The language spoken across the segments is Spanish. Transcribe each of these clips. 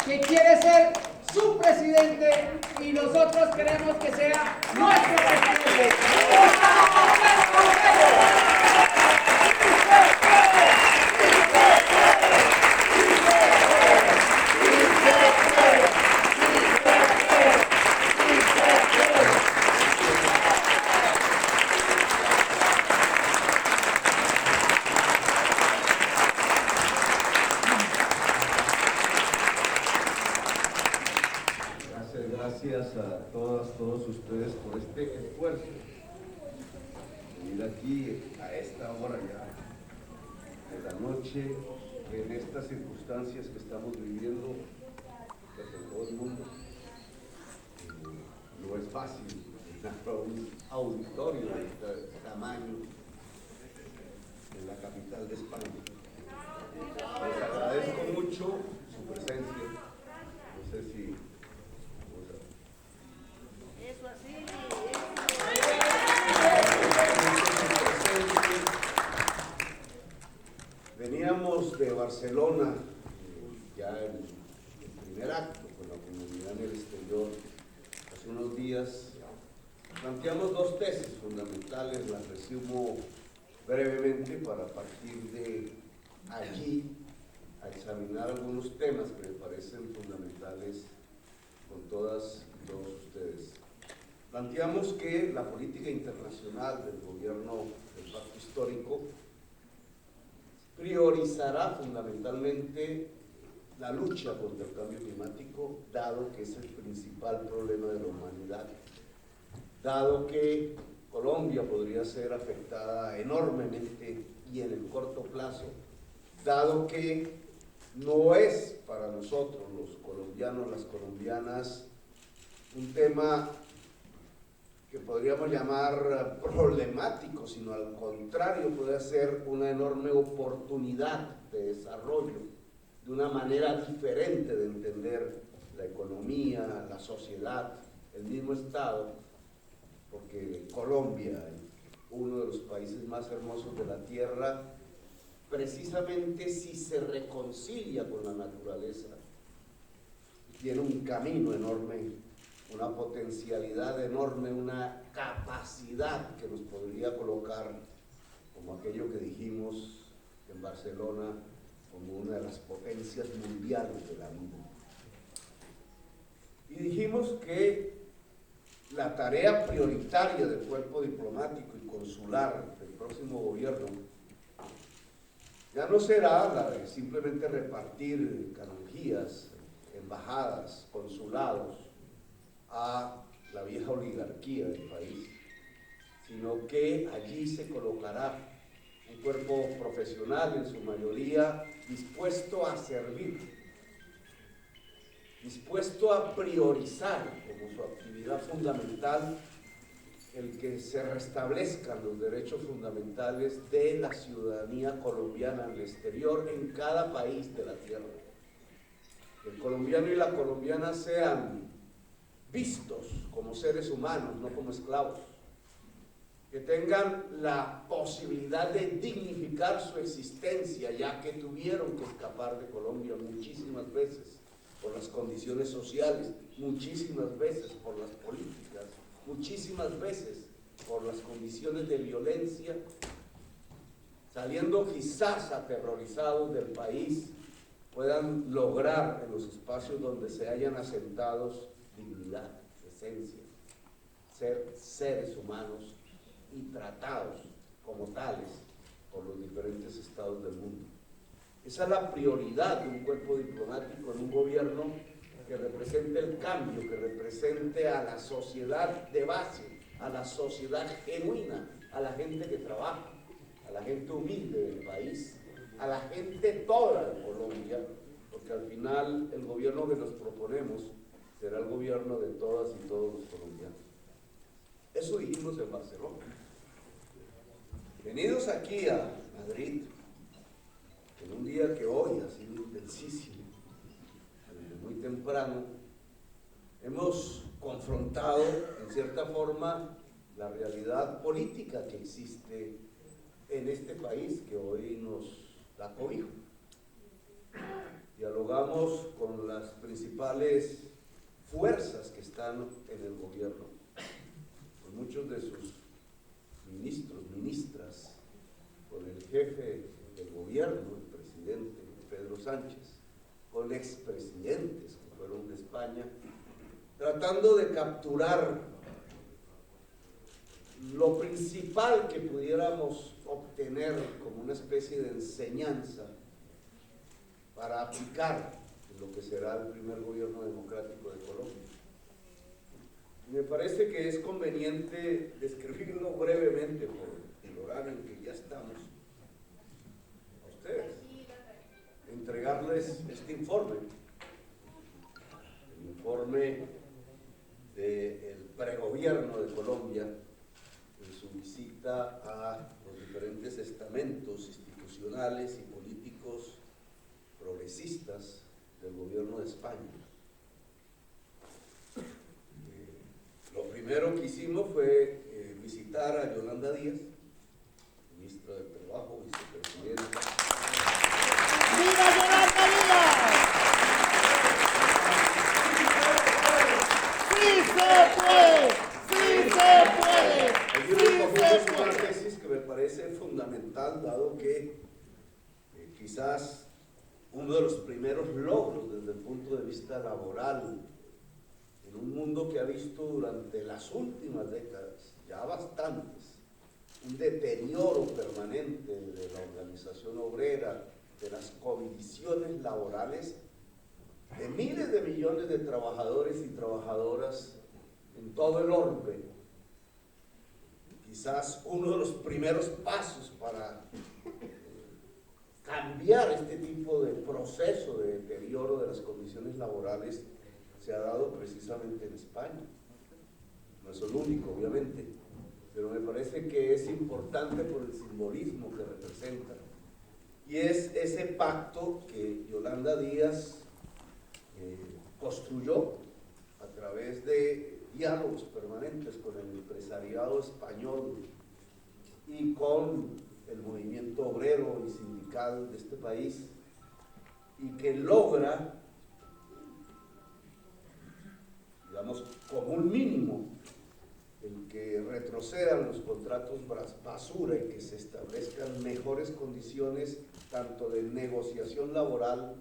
que quiere ser su presidente y nosotros queremos que sea nuestro presidente. Gracias a todos ustedes por este esfuerzo. Venir aquí a esta hora ya de la noche, en estas circunstancias que estamos viviendo, pues en todo el mundo, no es fácil llenar un auditorio de este tamaño en la capital de España. Les agradezco mucho su presencia. No sé si eso así. Veníamos de Barcelona, ya en el primer acto con la comunidad en el exterior, hace unos días. Planteamos dos tesis fundamentales, las resumo brevemente para partir de allí a examinar algunos temas que me parecen fundamentales con todas y todos ustedes. Planteamos que la política internacional del gobierno del Pacto Histórico priorizará fundamentalmente la lucha contra el cambio climático, dado que es el principal problema de la humanidad, dado que Colombia podría ser afectada enormemente y en el corto plazo, dado que no es para nosotros los colombianos, las colombianas, un tema que podríamos llamar problemático, sino al contrario puede ser una enorme oportunidad de desarrollo, de una manera diferente de entender la economía, la sociedad, el mismo Estado, porque Colombia, uno de los países más hermosos de la tierra, precisamente si se reconcilia con la naturaleza, tiene un camino enorme, una potencialidad enorme, una capacidad que nos podría colocar como aquello que dijimos en Barcelona, como una de las potencias mundiales de la vida. Y dijimos que la tarea prioritaria del cuerpo diplomático y consular del próximo gobierno ya no será la de simplemente repartir canonjías, embajadas, consulados a la vieja oligarquía del país, sino que allí se colocará un cuerpo profesional en su mayoría dispuesto a servir, dispuesto a priorizar como su actividad fundamental el que se restablezcan los derechos fundamentales de la ciudadanía colombiana en el exterior, en cada país de la tierra. Que el colombiano y la colombiana sean vistos como seres humanos, no como esclavos, que tengan la posibilidad de dignificar su existencia, ya que tuvieron que escapar de Colombia muchísimas veces por las condiciones sociales, muchísimas veces por las políticas, muchísimas veces por las condiciones de violencia, saliendo quizás aterrorizados del país, puedan lograr en los espacios donde se hayan asentados dignidad, esencia, ser seres humanos y tratados como tales por los diferentes estados del mundo. Esa es la prioridad de un cuerpo diplomático en un gobierno que represente el cambio, que represente a la sociedad de base, a la sociedad genuina, a la gente que trabaja, a la gente humilde del país, a la gente toda de Colombia, porque al final el gobierno que nos proponemos será el gobierno de todas y todos los colombianos. Eso dijimos en Barcelona. Venidos aquí a Madrid, en un día que hoy ha sido intensísimo, desde muy temprano, hemos confrontado en cierta forma la realidad política que existe en este país que hoy nos da cobijo. dialogamos con las principales fuerzas que están en el gobierno, con muchos de sus ministros, ministras, con el jefe del gobierno, el presidente Pedro Sánchez, con expresidentes que fueron de España, tratando de capturar lo principal que pudiéramos obtener como una especie de enseñanza para aplicar en lo que será el primer gobierno democrático de Colombia. Me parece que es conveniente describirlo brevemente por el horario en que ya estamos a ustedes, entregarles este informe, el informe del pregobierno de Colombia en su visita a los diferentes estamentos institucionales y políticos progresistas del gobierno de España. Lo primero que hicimos fue visitar a Yolanda Díaz, ministra del Trabajo, vicepresidenta. ¡Viva Yolanda Díaz! ¡Sí se puede! ¡Sí se puede! Hay una tesis que me parece fundamental, dado que quizás uno de los primeros logros desde el punto de vista laboral en un mundo que ha visto durante las últimas décadas, ya bastantes, un deterioro permanente de la organización obrera, de las condiciones laborales de miles de millones de trabajadores y trabajadoras en todo el orbe. Quizás uno de los primeros pasos para cambiar este tipo de proceso de deterioro de las condiciones laborales se ha dado precisamente en España. No es el único, obviamente, pero me parece que es importante por el simbolismo que representa. Y es ese pacto que Yolanda Díaz construyó a través de diálogos permanentes con el empresariado español y con el movimiento obrero y sindical de este país, y que logra, digamos, como un mínimo, el que retrocedan los contratos basura y que se establezcan mejores condiciones tanto de negociación laboral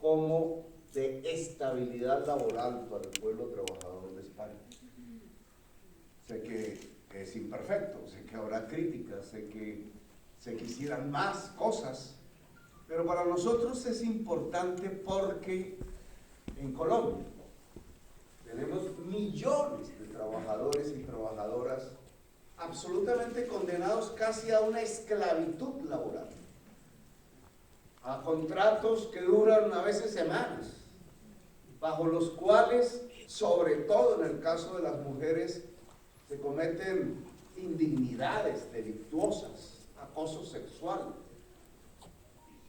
como de estabilidad laboral para el pueblo trabajador de España. Sé que es imperfecto, sé que habrá críticas, sé que se quisieran más cosas, pero para nosotros es importante porque en Colombia tenemos millones de trabajadores y trabajadoras absolutamente condenados casi a una esclavitud laboral, a contratos que duran a veces semanas, bajo los cuales, sobre todo en el caso de las mujeres, se cometen indignidades delictuosas, acoso sexual,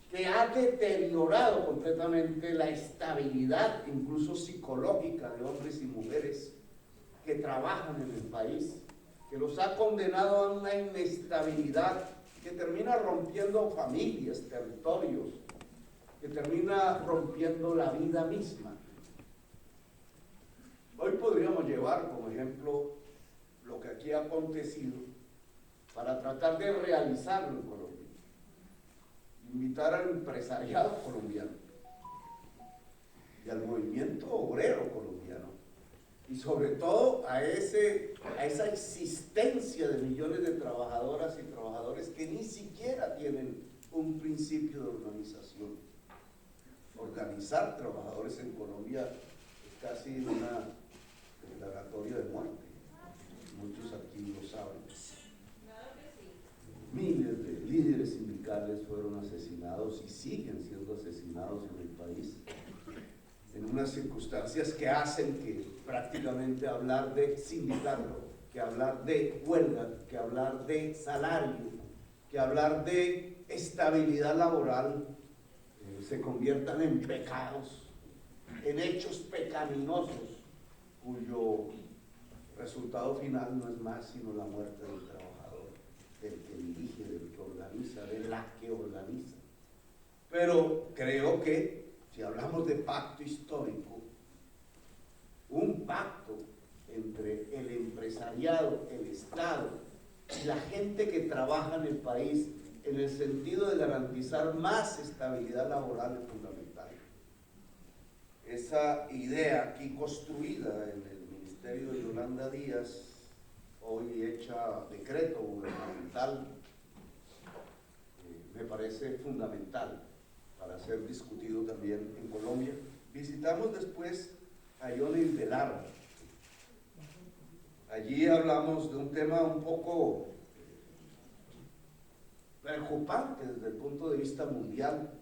que ha deteriorado completamente la estabilidad, incluso psicológica, de hombres y mujeres que trabajan en el país, que los ha condenado a una inestabilidad que termina rompiendo familias, territorios, que termina rompiendo la vida misma. Hoy podríamos llevar como ejemplo lo que aquí ha acontecido para tratar de realizarlo en Colombia. Invitar al empresariado colombiano y al movimiento obrero colombiano, y sobre todo a esa existencia de millones de trabajadoras y trabajadores que ni siquiera tienen un principio de organización. Organizar trabajadores en Colombia es casi una declaratoria de muerte. Muchos aquí lo saben. Miles de líderes sindicales fueron asesinados y siguen siendo asesinados en el país, en unas circunstancias que hacen que prácticamente hablar de sindicato, que hablar de huelga, que hablar de salario, que hablar de estabilidad laboral se conviertan en pecados, en hechos pecaminosos, cuyo resultado final no es más sino la muerte del trabajador, del que dirige, del que organiza, de la que organiza. Pero creo que si hablamos de pacto histórico, un pacto entre el empresariado, el Estado y la gente que trabaja en el país en el sentido de garantizar más estabilidad laboral es fundamental. Esa idea aquí construida en el Ministerio de Yolanda Díaz, hoy hecha decreto gubernamental, me parece fundamental para ser discutido también en Colombia. Visitamos después a Johnny Velarde. Allí hablamos de un tema un poco preocupante desde el punto de vista mundial.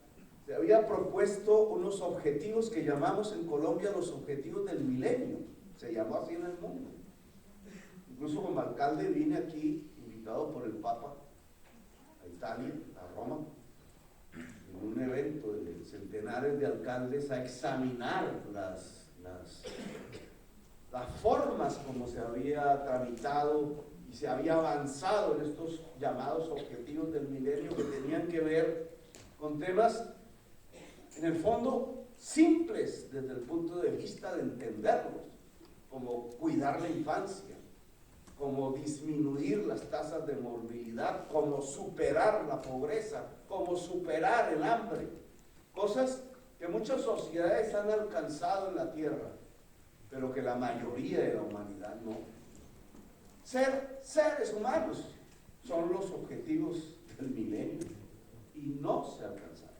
Se había propuesto unos objetivos que llamamos en Colombia los objetivos del milenio, se llamó así en el mundo. Incluso como alcalde vine aquí, invitado por el Papa, a Italia, a Roma, en un evento de centenares de alcaldes a examinar las formas como se había tramitado y se había avanzado en estos llamados objetivos del milenio, que tenían que ver con temas, en el fondo, simples desde el punto de vista de entenderlos, como cuidar la infancia, como disminuir las tasas de morbilidad, como superar la pobreza, como superar el hambre, cosas que muchas sociedades han alcanzado en la tierra, pero que la mayoría de la humanidad no. Ser seres humanos son los objetivos del milenio y no se alcanzaron.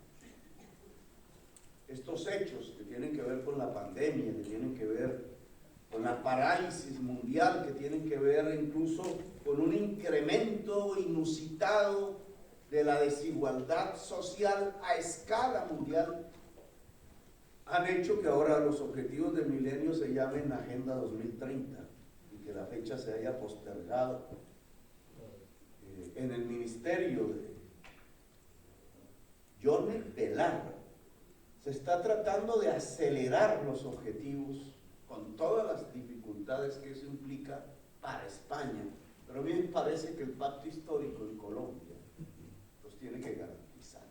Estos hechos que tienen que ver con la pandemia, que tienen que ver con la parálisis mundial, que tienen que ver incluso con un incremento inusitado de la desigualdad social a escala mundial, han hecho que ahora los objetivos del milenio se llamen Agenda 2030 y que la fecha se haya postergado. En el ministerio de Johnny Velarde se está tratando de acelerar los objetivos con todas las dificultades que eso implica para España, pero a mí me parece que el pacto histórico en Colombia los tiene que garantizar.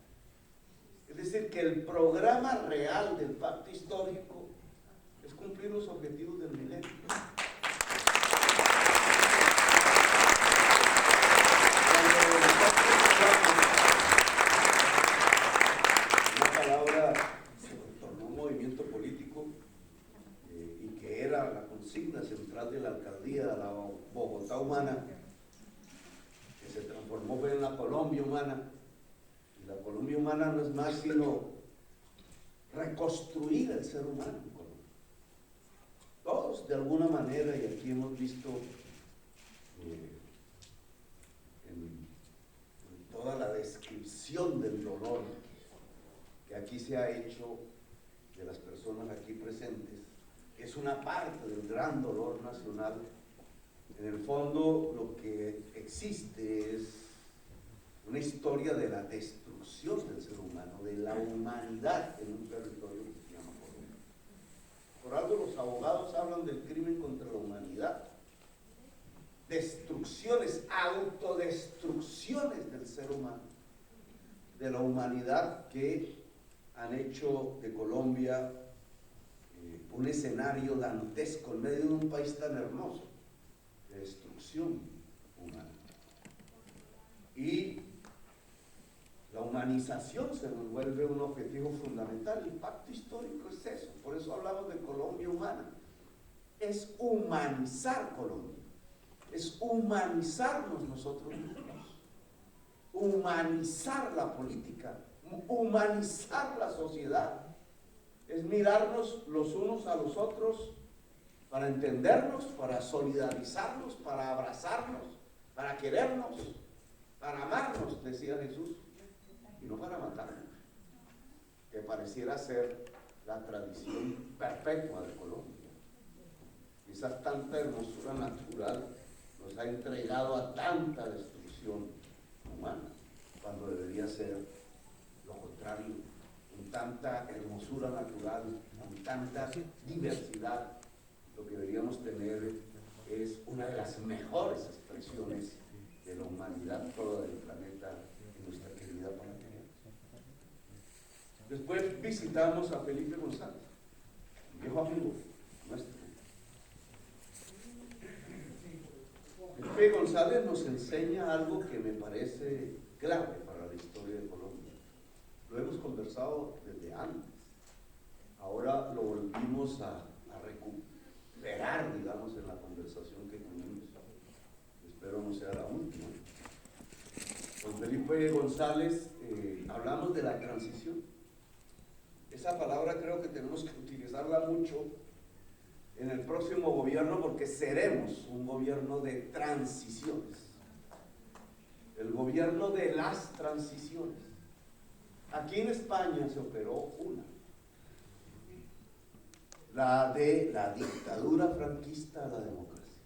Es decir, que el programa real del pacto histórico es cumplir los objetivos del milenio. Una palabra se tornó un movimiento político y que era la consigna central de la alcaldía de la Bogotá humana, que se transformó en la Colombia humana. La Colombia humana no es más sino reconstruir el ser humano en Colombia. Todos de alguna manera, y aquí hemos visto en toda la descripción del dolor que aquí se ha hecho de las personas aquí presentes, que es una parte del gran dolor nacional. En el fondo lo que existe es una historia de la destrucción del ser humano, de la humanidad en un territorio que se llama Colombia. Por algo los abogados hablan del crimen contra la humanidad. Destrucciones, autodestrucciones del ser humano, de la humanidad, que han hecho de Colombia un escenario dantesco en medio de un país tan hermoso, de destrucción humana. Y la humanización se nos vuelve un objetivo fundamental. El pacto histórico es eso, por eso hablamos de Colombia humana. Es humanizar Colombia, es humanizarnos nosotros mismos, humanizar la política, humanizar la sociedad. Es mirarnos los unos a los otros para entendernos, para solidarizarnos, para abrazarnos, para querernos, para amarnos, decía Jesús, y no para matarnos, que pareciera ser la tradición perpetua de Colombia. Quizás tanta hermosura natural nos ha entregado a tanta destrucción humana, cuando debería ser lo contrario. Con tanta hermosura natural, con tanta diversidad, lo que deberíamos tener es una de las mejores expresiones de la humanidad toda del planeta, en nuestra querida patria. Después visitamos a Felipe González, viejo amigo nuestro. Felipe González nos enseña algo que me parece clave para la historia de Colombia. Lo hemos conversado desde antes. Ahora lo volvimos a recuperar, digamos, en la conversación que tuvimos. Espero no sea la última. Con Felipe González hablamos de la transición. Esa palabra creo que tenemos que utilizarla mucho en el próximo gobierno porque seremos un gobierno de transiciones. El gobierno de las transiciones. Aquí en España se operó una. La de la dictadura franquista a la democracia,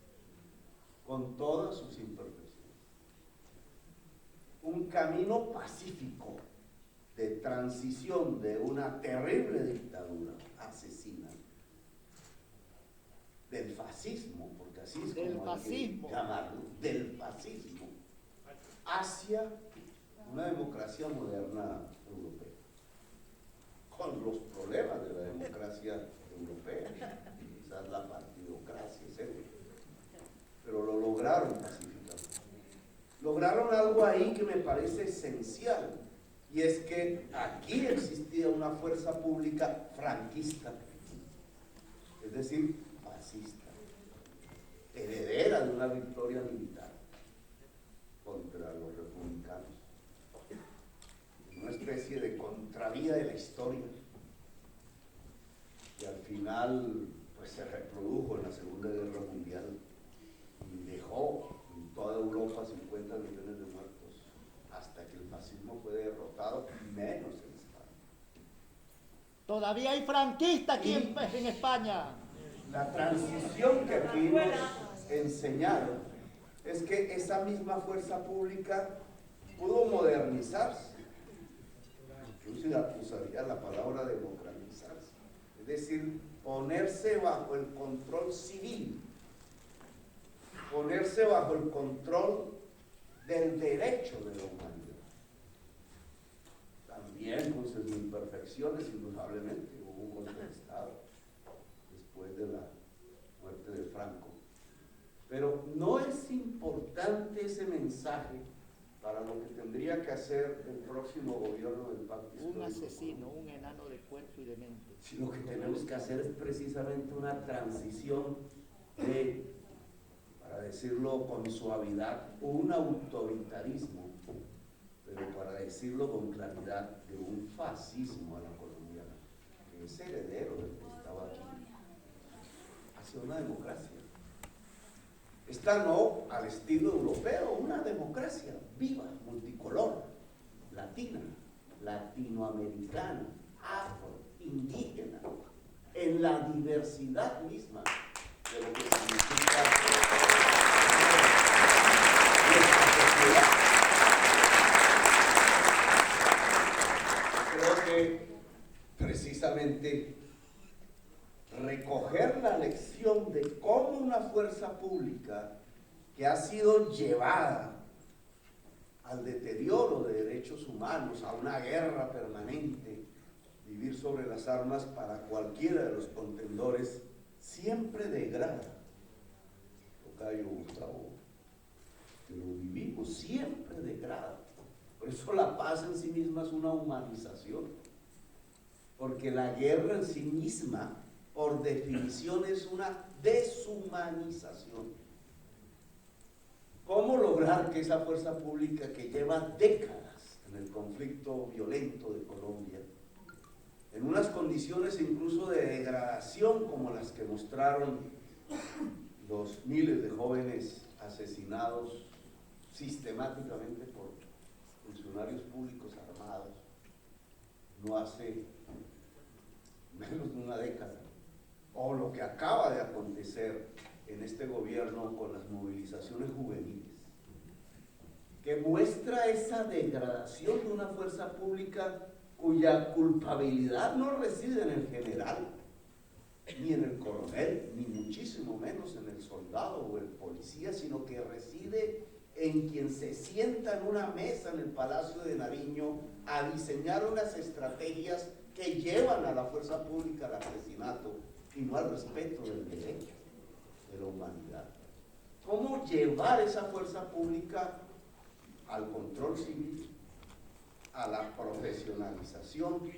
con todas sus imperfecciones. Un camino pacífico de transición de una terrible dictadura asesina, del fascismo, porque así es como hay que llamarlo, del fascismo, hacia una democracia moderna europea, con los problemas de la democracia europea, quizás la partidocracia, etc. Pero lo lograron pacificar. Lograron algo ahí que me parece esencial, y es que aquí existía una fuerza pública franquista, es decir, fascista, heredera de una victoria militar contra los republicanos, una especie de contravía de la historia, y al final pues se reprodujo en la Segunda Guerra Mundial y dejó en toda Europa 50 millones de muertos hasta que el fascismo fue derrotado, menos en España. Todavía hay franquistas aquí en España. La transición que aquí nos enseñaron es que esa misma fuerza pública pudo modernizarse, incluso usaría la palabra democratizarse, es decir, ponerse bajo el control civil, ponerse bajo el control del derecho de la humanidad. También con sus imperfecciones, indudablemente, hubo un golpe de Estado después de la muerte de Franco. Pero no es importante ese mensaje para lo que tendría que hacer el próximo gobierno del Pacto Histórico. Un asesino, un enano de cuerpo y de mente. Si lo que tenemos que hacer es precisamente una transición de, para decirlo con suavidad, un autoritarismo, pero para decirlo con claridad, de un fascismo a la colombiana, que es heredero del que estaba aquí, hacia una democracia. Esta no al estilo europeo, una democracia viva, multicolor, latina, latinoamericana, afro, indígena, en la diversidad misma de lo que significa nuestra sociedad. Creo que precisamente recoger la lección de cómo una fuerza pública que ha sido llevada al deterioro de derechos humanos, a una guerra permanente, vivir sobre las armas para cualquiera de los contendores, siempre degrada. Tocayo Gustavo, que lo vivimos, siempre degrada. Por eso la paz en sí misma es una humanización, porque la guerra en sí misma, por definición, es una deshumanización. ¿Cómo lograr que esa fuerza pública que lleva décadas en el conflicto violento de Colombia, en unas condiciones incluso de degradación como las que mostraron los miles de jóvenes asesinados sistemáticamente por funcionarios públicos armados, no hace menos de una década, o lo que acaba de acontecer en este gobierno con las movilizaciones juveniles, que muestra esa degradación de una fuerza pública cuya culpabilidad no reside en el general, ni en el coronel, ni muchísimo menos en el soldado o el policía, sino que reside en quien se sienta en una mesa en el Palacio de Nariño a diseñar unas estrategias que llevan a la fuerza pública al asesinato y no al respeto del derecho de la humanidad. ¿Cómo llevar esa fuerza pública al control civil, a la profesionalización,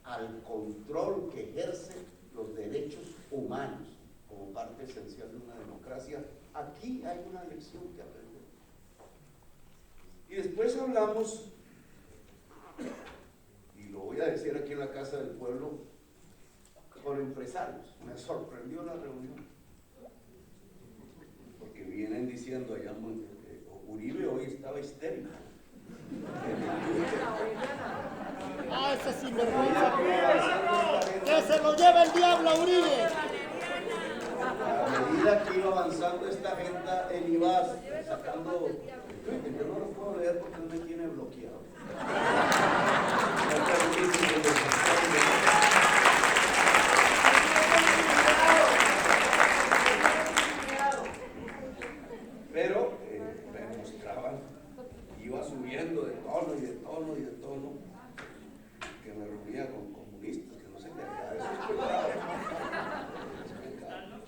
al control que ejerce los derechos humanos como parte esencial de una democracia? Aquí hay una lección que aprender. Y después hablamos, y lo voy a decir aquí en la Casa del Pueblo, con empresarios. Me sorprendió la reunión, porque vienen diciendo allá, Uribe hoy estaba histérico. Ah, ese sinvergüenza. Que se lo lleve el diablo a Uribe. A medida que iba avanzando esta agenda, él iba sacando. Yo no lo puedo leer porque no me tiene bloqueado. Pero me mostraban, iba subiendo de tono y de tono y de tono, que me reunía con comunistas, que no sé qué era, eso es pecado.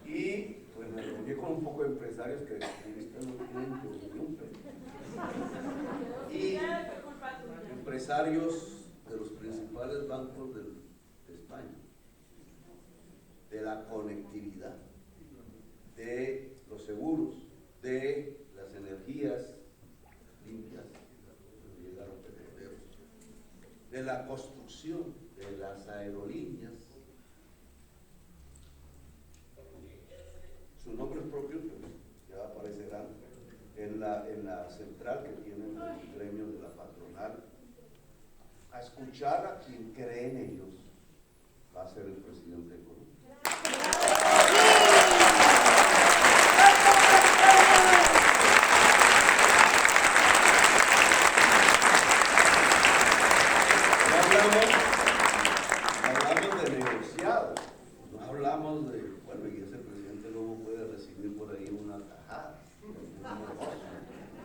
Y pues me reuní con un poco de empresarios que comunistas no tienen ni un peso. Y empresarios de los principales bancos de España, de la conectividad, de los seguros, de las energías limpias, llegaron petroleros, de la construcción, de las aerolíneas. Sus nombres propios ya aparecerán en la central que tienen los gremios de la patronal. A escuchar a quien cree en ellos va a ser el presidente de Colombia. Hablamos de negociados, no hablamos de, bueno, y ese presidente luego puede recibir por ahí una tajada, un negocio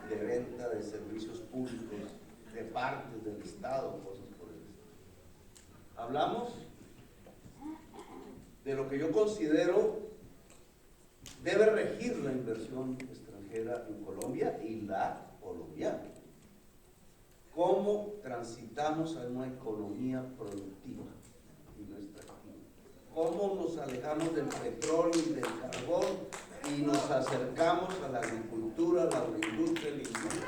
de venta de servicios públicos de partes del Estado, cosas por el estilo. Hablamos de lo que yo considero debe regir la inversión extranjera en Colombia y la colombiana. ¿Cómo transitamos a una economía productiva y no extractiva? ¿Cómo nos alejamos del petróleo y del carbón y nos acercamos a la agricultura, a la agroindustria, a la industria?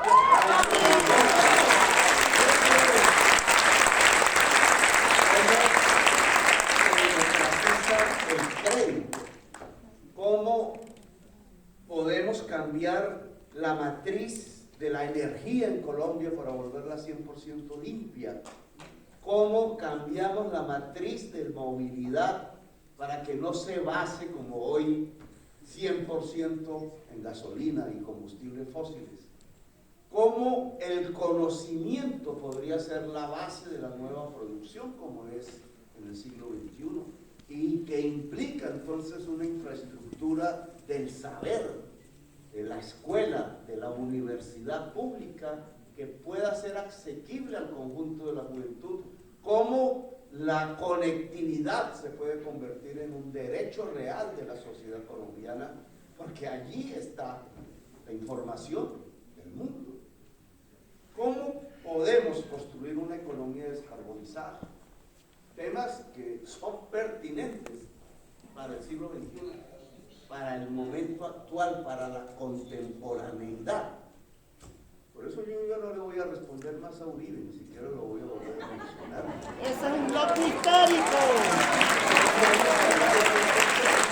El crédito. ¿Cómo podemos cambiar la matriz de la energía en Colombia para volverla 100% limpia? ¿Cómo cambiamos la matriz de movilidad para que no se base como hoy 100% en gasolina y combustibles fósiles? ¿Cómo el conocimiento podría ser la base de la nueva producción como es en el siglo XXI? Y que implica entonces una infraestructura del saber, de la escuela, de la universidad pública, que pueda ser asequible al conjunto de la juventud. Cómo la conectividad se puede convertir en un derecho real de la sociedad colombiana, porque allí está la información del mundo. ¿Cómo podemos construir una economía descarbonizada? Temas que son pertinentes para el siglo XXI, para el momento actual, para la contemporaneidad. Por eso yo ya no le voy a responder más a Uribe, ni siquiera lo voy a volver a mencionar. ¡Ese es un loco histérico!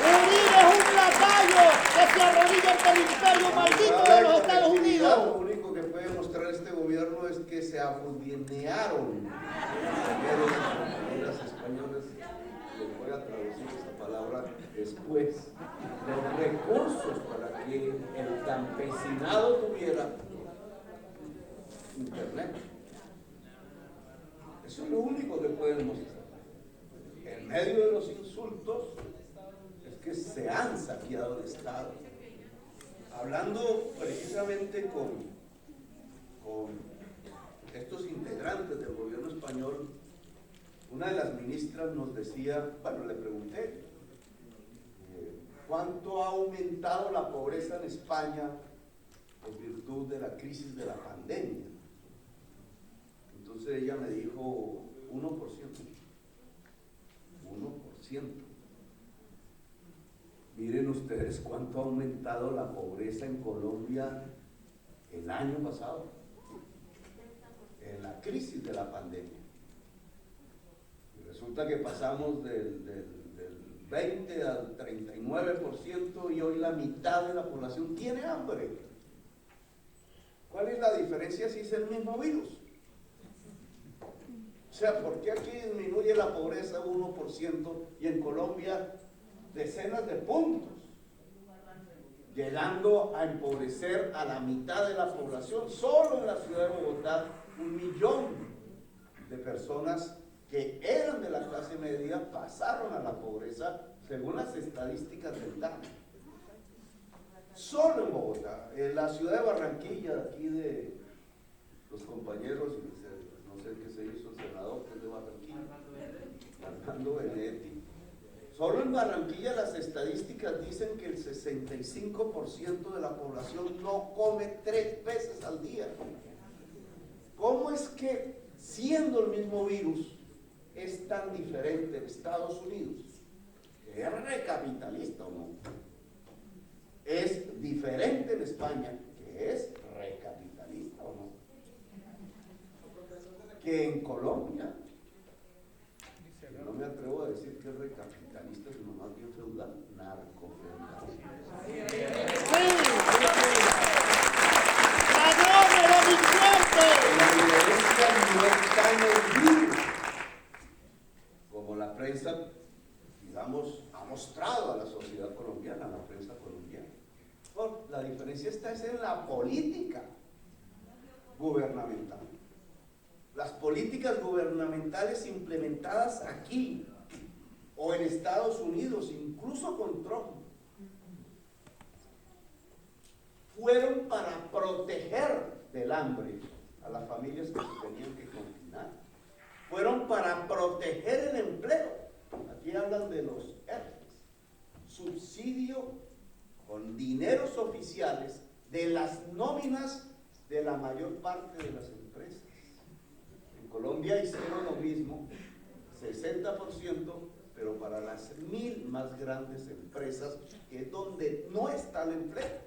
¡Uribe es un lacayo que se arrodilla ante el imperio maldito de los Estados Unidos! Lo único que puede mostrar este gobierno es que se afundinearon los españoles. Les voy a traducir esa palabra después. Los recursos para que el campesinado tuviera internet. Eso es lo único que pueden mostrar. En medio de los insultos es que se han saqueado el Estado. hablando precisamente con estos integrantes del gobierno español, una de las ministras nos decía, bueno, le pregunté, ¿cuánto ha aumentado la pobreza en España en virtud de la crisis de la pandemia? Entonces ella me dijo 1%. 1%. Miren ustedes cuánto ha aumentado la pobreza en Colombia el año pasado, en la crisis de la pandemia. Y resulta que pasamos del 20 al 39% y hoy la mitad de la población tiene hambre. ¿Cuál es la diferencia si es el mismo virus? O sea, ¿por qué aquí disminuye la pobreza 1% y en Colombia decenas de puntos? Llegando a empobrecer a la mitad de la población. Solo en la ciudad de Bogotá, 1 millón de personas que eran de la clase media pasaron a la pobreza, según las estadísticas del DANE. Solo en Bogotá. En la ciudad de Barranquilla, aquí de los compañeros, no sé qué se hizo el senador que es de Barranquilla, Armando Benedetti. Solo en Barranquilla las estadísticas dicen que el 65% de la población no come 3 veces al día. ¿Cómo es que, siendo el mismo virus, es tan diferente en Estados Unidos? ¿Es recapitalista o no? ¿Es diferente en España, que es recapitalista o no? Que en Colombia, no me atrevo a decir que es recapitalista, sino más bien feudal, narcofeudal. La violencia no está en el virus, como la prensa, digamos, ha mostrado a la sociedad colombiana, a la prensa colombiana. La diferencia está en la política gubernamental. Las políticas gubernamentales implementadas aquí o en Estados Unidos, incluso con Trump, fueron para proteger del hambre a las familias que se tenían que confinar. Fueron para proteger el empleo. Aquí hablan de los ERTES, subsidio con dineros oficiales de las nóminas de la mayor parte de las empresas. En Colombia hicieron lo mismo, 60%, pero para las 1000 más grandes empresas, que es donde no está el empleo.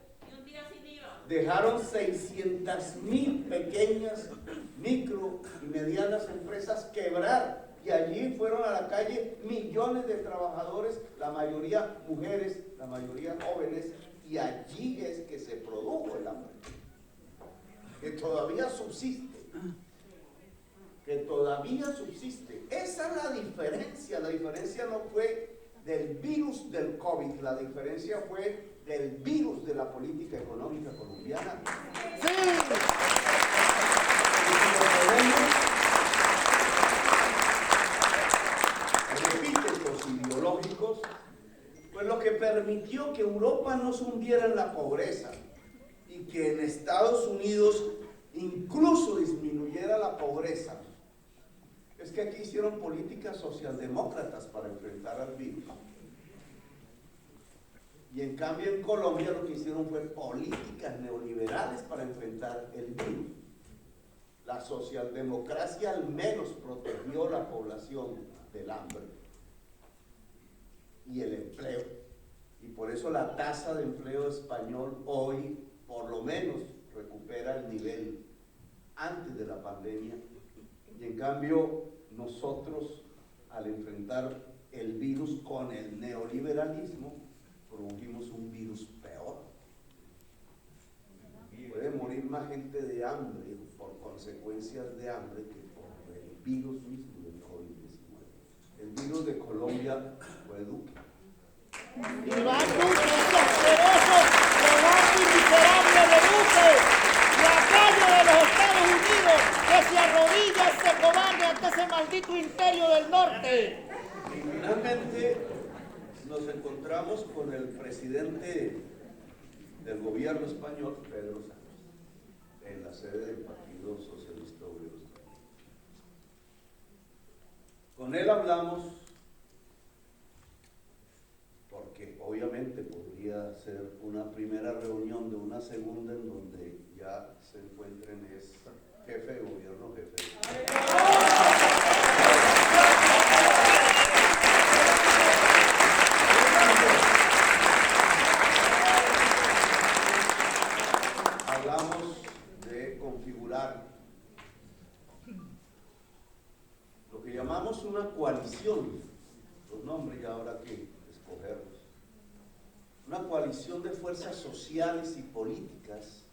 Dejaron 600.000 pequeñas, micro y medianas empresas quebrar, y allí fueron a la calle millones de trabajadores, la mayoría mujeres, la mayoría jóvenes, y allí es que se produjo el hambre, que todavía subsiste. Esa es la diferencia no fue del virus del COVID, la diferencia fue del virus de la política económica colombiana. ¡Sí! Epítetos ideológicos, pues lo que permitió que Europa no se hundiera en la pobreza y que en Estados Unidos incluso disminuyera la pobreza, es que aquí hicieron políticas socialdemócratas para enfrentar al virus. Y en cambio en Colombia lo que hicieron fue políticas neoliberales para enfrentar el virus. La socialdemocracia al menos protegió a la población del hambre y el empleo. Y por eso la tasa de empleo español hoy por lo menos recupera el nivel antes de la pandemia. Y en cambio nosotros, al enfrentar el virus con el neoliberalismo, produjimos un virus peor. Puede morir más gente de hambre por consecuencias de hambre que por el virus mismo del COVID-19. El virus de Colombia fue Duque. Iván Duque, ese asqueroso, legal y miserable de Duque, la calle de los Estados Unidos, que se arrodilla este cobarde ante ese maldito imperio del norte. Y finalmente nos encontramos con el presidente del gobierno español, Pedro Sánchez, en la sede del Partido Socialista Obrero Español. Con él hablamos porque obviamente podría ser una primera reunión de una segunda en donde ya se encuentren es jefe de gobierno, jefe de hablamos de configurar lo que llamamos una coalición, los nombres ya habrá que escogerlos, una coalición de fuerzas sociales y políticas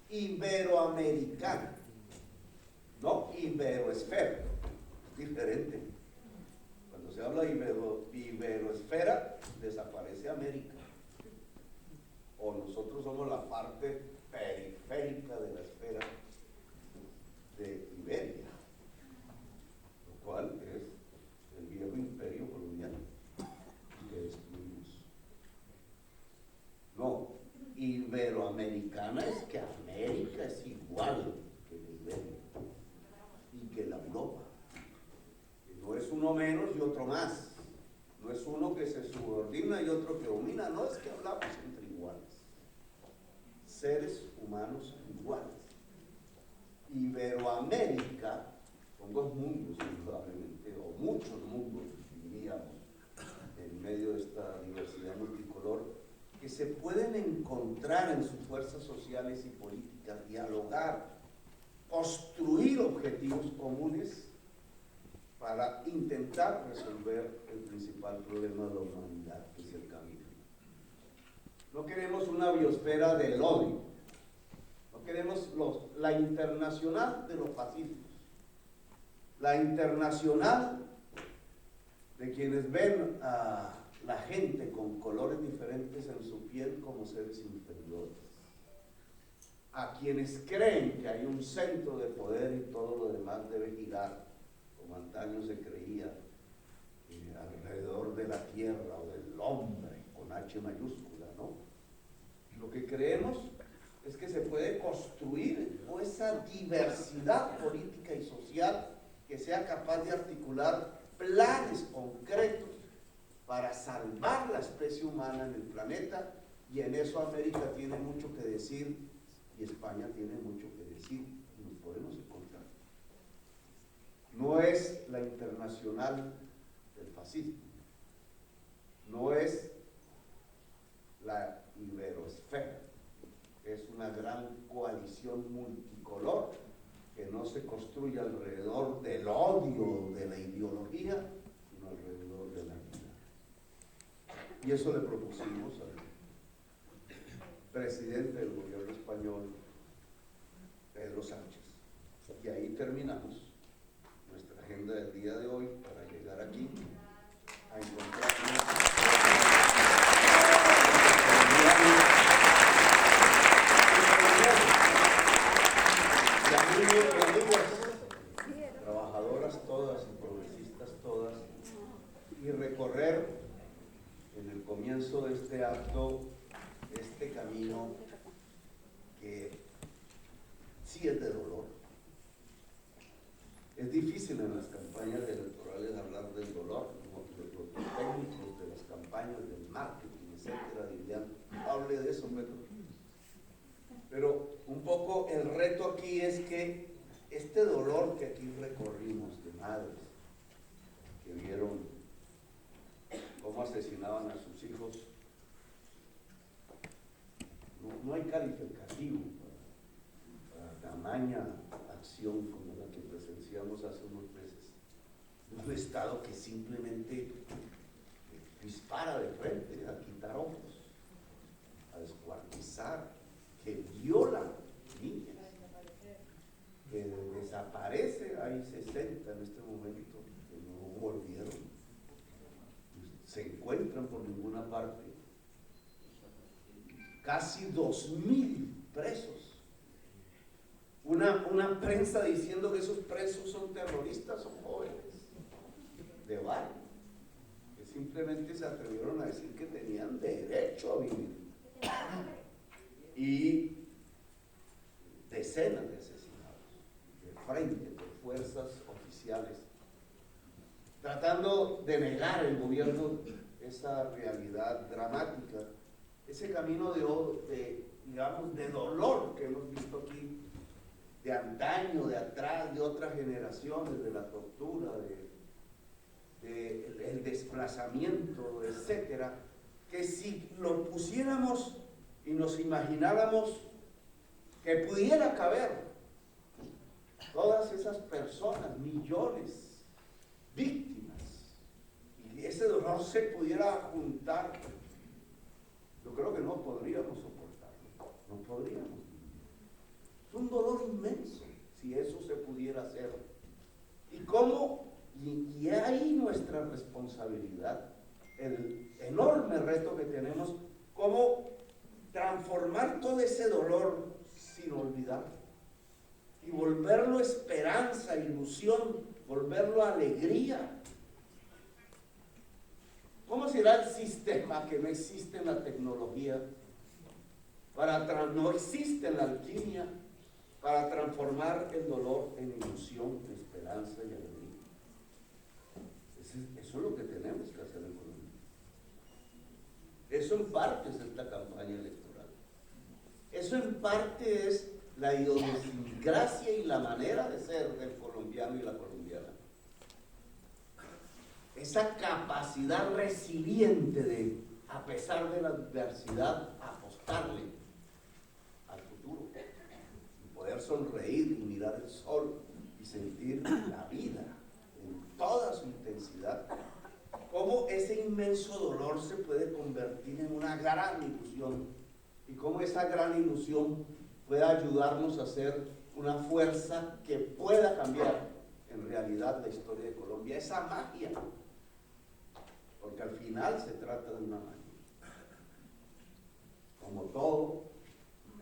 iberoamericana, no iberoesfera, es diferente. Cuando se habla de iberoesfera, desaparece América. O nosotros somos la parte periférica de la esfera de Iberia, lo cual es el viejo imperio colonial que destruimos. No, iberoamericana es que América es igual que la Iberia y que la Europa. Y no es uno menos y otro más. No es uno que se subordina y otro que domina. No, es que hablamos entre iguales. Seres humanos iguales. Iberoamérica son dos mundos, indudablemente, o muchos mundos, diríamos, en medio de esta diversidad multicolor, que se pueden encontrar en sus fuerzas sociales y políticas, dialogar, construir objetivos comunes para intentar resolver el principal problema de la humanidad, que es el cambio climático. No queremos una biosfera del odio, no queremos la internacional de los pacíficos, la internacional de quienes ven a la gente con colores diferentes en su piel como seres inferiores, a quienes creen que hay un centro de poder y todo lo demás debe girar, como antaño se creía, alrededor de la tierra o del hombre, con H mayúscula, ¿no? Lo que creemos es que se puede construir esa diversidad política y social que sea capaz de articular planes concretos para salvar la especie humana en el planeta, y en eso América tiene mucho que decir y España tiene mucho que decir y nos podemos encontrar. No es la internacional del fascismo, no es la iberoesfera, es una gran coalición multicolor que no se construye alrededor del odio, de la ideología, sino alrededor de la vida. Y eso le propusimos al presidente del gobierno español, Pedro Sánchez. Y ahí terminamos nuestra agenda del día de hoy para llegar aquí a encontrarnos. Trabajadoras todas y progresistas todas, y recorrer en el comienzo de este acto este camino que sí es de dolor. Es difícil en las campañas electorales hablar del dolor, como los técnicos de las campañas, del marketing, etcétera, dirían, hable de eso, pero un poco el reto aquí es que este dolor que aquí recorrimos de madres que vieron cómo asesinaban a sus hijos, no hay calificativo para tamaña acción como la que presenciamos hace unos meses. Un Estado que simplemente dispara de frente a quitar ojos, a descuartizar, que viola niñas, que desaparece. Hay 60 en este momento que no volvieron, se encuentran por ninguna parte, casi 2.000 presos, una prensa diciendo que esos presos son terroristas, son jóvenes de barrio, que simplemente se atrevieron a decir que tenían derecho a vivir, y decenas de asesinados de frente por fuerzas oficiales, tratando de negar el gobierno esa realidad dramática, ese camino digamos, de dolor que hemos visto aquí, de antaño, de atrás, de otras generaciones, de la tortura, el desplazamiento, etcétera, que si lo pusiéramos y nos imagináramos que pudiera caber todas esas personas, millones, víctimas, y ese dolor se pudiera juntar, yo creo que no podríamos soportarlo, no podríamos. Es un dolor inmenso si eso se pudiera hacer. Y ahí nuestra responsabilidad, el enorme reto que tenemos, cómo transformar todo ese dolor sin olvidar y volverlo esperanza, ilusión, volverlo alegría. ¿Cómo será el sistema que no existe en la tecnología? No existe en la alquimia para transformar el dolor en ilusión, esperanza y alegría. Eso es lo que tenemos que hacer en Colombia. Eso en parte es esta campaña electoral. Eso en parte es la idiosincrasia y la manera de ser del colombiano y la colombiana. Esa capacidad resiliente de, a pesar de la adversidad, apostarle al futuro. Y poder sonreír y mirar el sol y sentir la vida en toda su intensidad. Cómo ese inmenso dolor se puede convertir en una gran ilusión y cómo esa gran ilusión puede ayudarnos a hacer una fuerza que pueda cambiar en realidad la historia de Colombia, esa magia, porque al final se trata de una magia. Como todo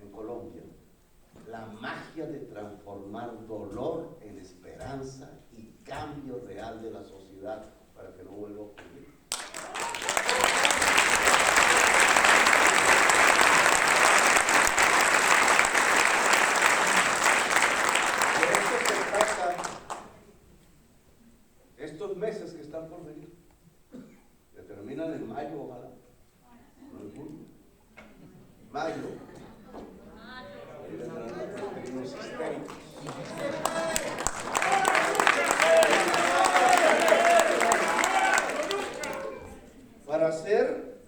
en Colombia, la magia de transformar dolor en esperanza y cambio real de la sociedad para que no vuelva a ocurrir. De eso se trata estos meses que están por venir, que terminan en mayo, ojalá, no en junio. Mayo. Ahí vendrán los pequeños histéricos. Para hacer,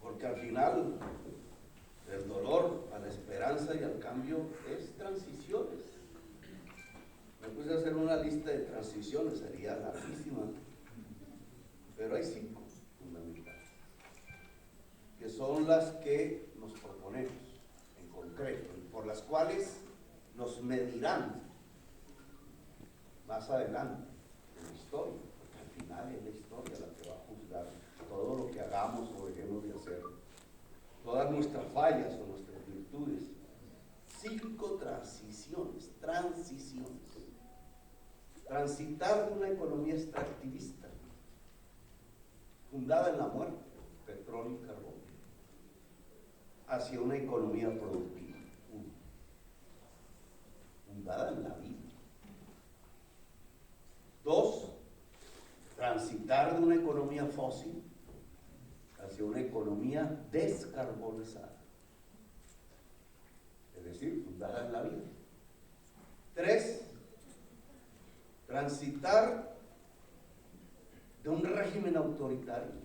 porque al final el dolor a la esperanza y al cambio es transiciones. Me puse a hacer una lista de transiciones, sería larguísima, pero hay 5 fundamentales, que son las que nos proponemos en concreto, y por las cuales nos medirán más adelante en la historia, porque al final es la historia la que va a juzgar todo lo que hagamos o dejemos de hacer, todas nuestras fallas o nuestras virtudes. 5 transiciones. Transitar de una economía extractivista, fundada en la muerte, petróleo y carbón, hacia una economía productiva, fundada en la vida. 2, transitar de una economía fósil hacia una economía descarbonizada, es decir, fundada en la vida. 3, transitar de un régimen autoritario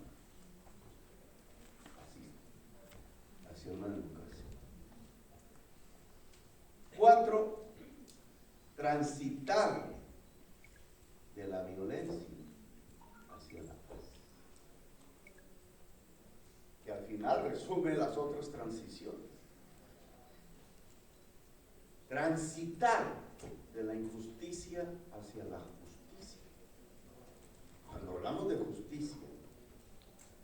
hacia una democracia. 4, transitar de la violencia hacia la paz, que al final resume las otras transiciones. Transitar de la injusticia hacia la justicia. Cuando hablamos de justicia,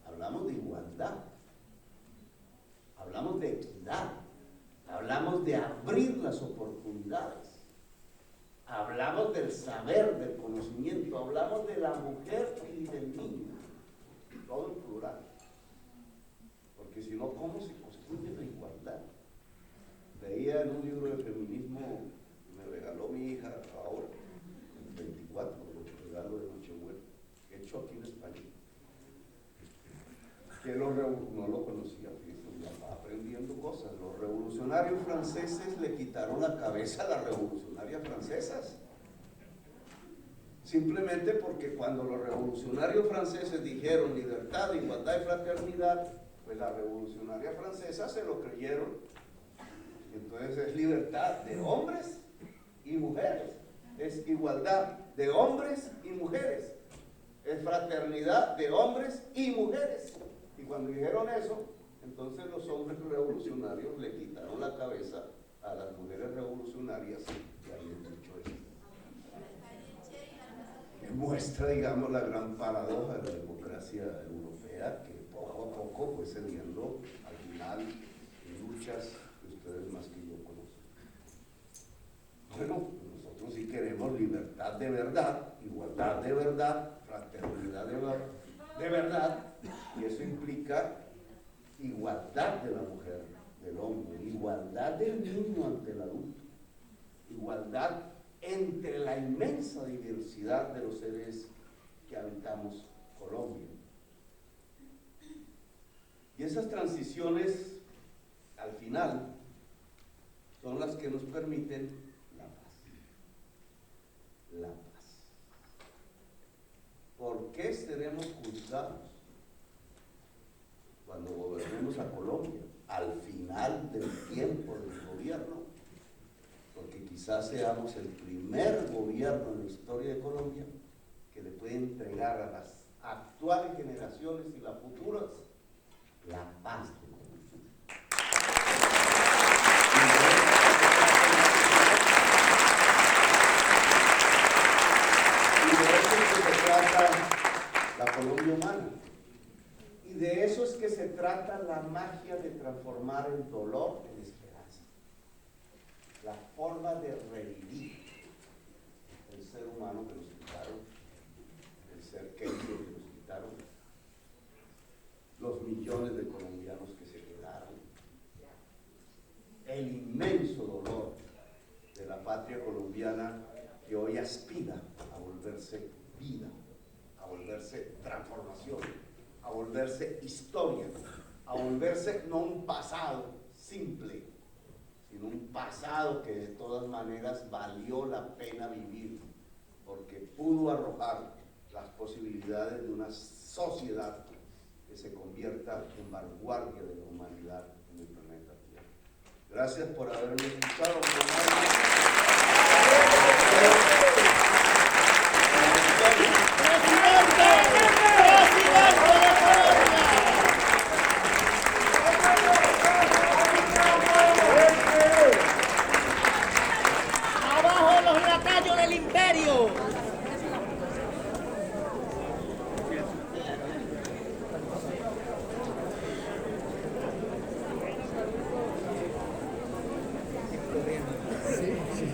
hablamos de igualdad, hablamos de equidad, hablamos de abrir las oportunidades, hablamos del saber, del conocimiento, hablamos de la mujer y del niño, todo en plural, porque si no, ¿cómo se que no lo conocía, fíjate, ya estaba aprendiendo cosas. Los revolucionarios franceses le quitaron la cabeza a las revolucionarias francesas. Simplemente porque cuando los revolucionarios franceses dijeron libertad, igualdad y fraternidad, pues las revolucionarias francesas se lo creyeron. Entonces es libertad de hombres y mujeres, es igualdad de hombres y mujeres, es fraternidad de hombres y mujeres. Y cuando dijeron eso, entonces los hombres revolucionarios le quitaron la cabeza a las mujeres revolucionarias que habían dicho eso. Que muestra, digamos, la gran paradoja de la democracia europea, que poco a poco fue cediendo al final en luchas que ustedes más que yo conocen. Bueno, nosotros sí queremos libertad de verdad, igualdad de verdad, fraternidad de verdad, y eso implica igualdad de la mujer, del hombre, igualdad del niño ante el adulto, igualdad entre la inmensa diversidad de los seres que habitamos Colombia. Y esas transiciones, al final, son las que nos permiten la paz. La paz. ¿Por qué seremos juzgados cuando gobernemos a Colombia? Al final del tiempo del gobierno, porque quizás seamos el primer gobierno en la historia de Colombia que le puede entregar a las actuales generaciones y las futuras la paz de Colombia. Y de eso es que se trata la Colombia humana. Y de eso es que se trata la magia de transformar el dolor en esperanza. La forma de revivir el ser humano que nos quitaron, el ser querido que nos quitaron, los millones de colombianos que se quedaron, el inmenso dolor de la patria colombiana que hoy aspira a volverse vida, a volverse transformación, a volverse historia, a volverse no un pasado simple, sino un pasado que de todas maneras valió la pena vivir, porque pudo arrojar las posibilidades de una sociedad que se convierta en vanguardia de la humanidad en el planeta Tierra. Gracias por haberme escuchado.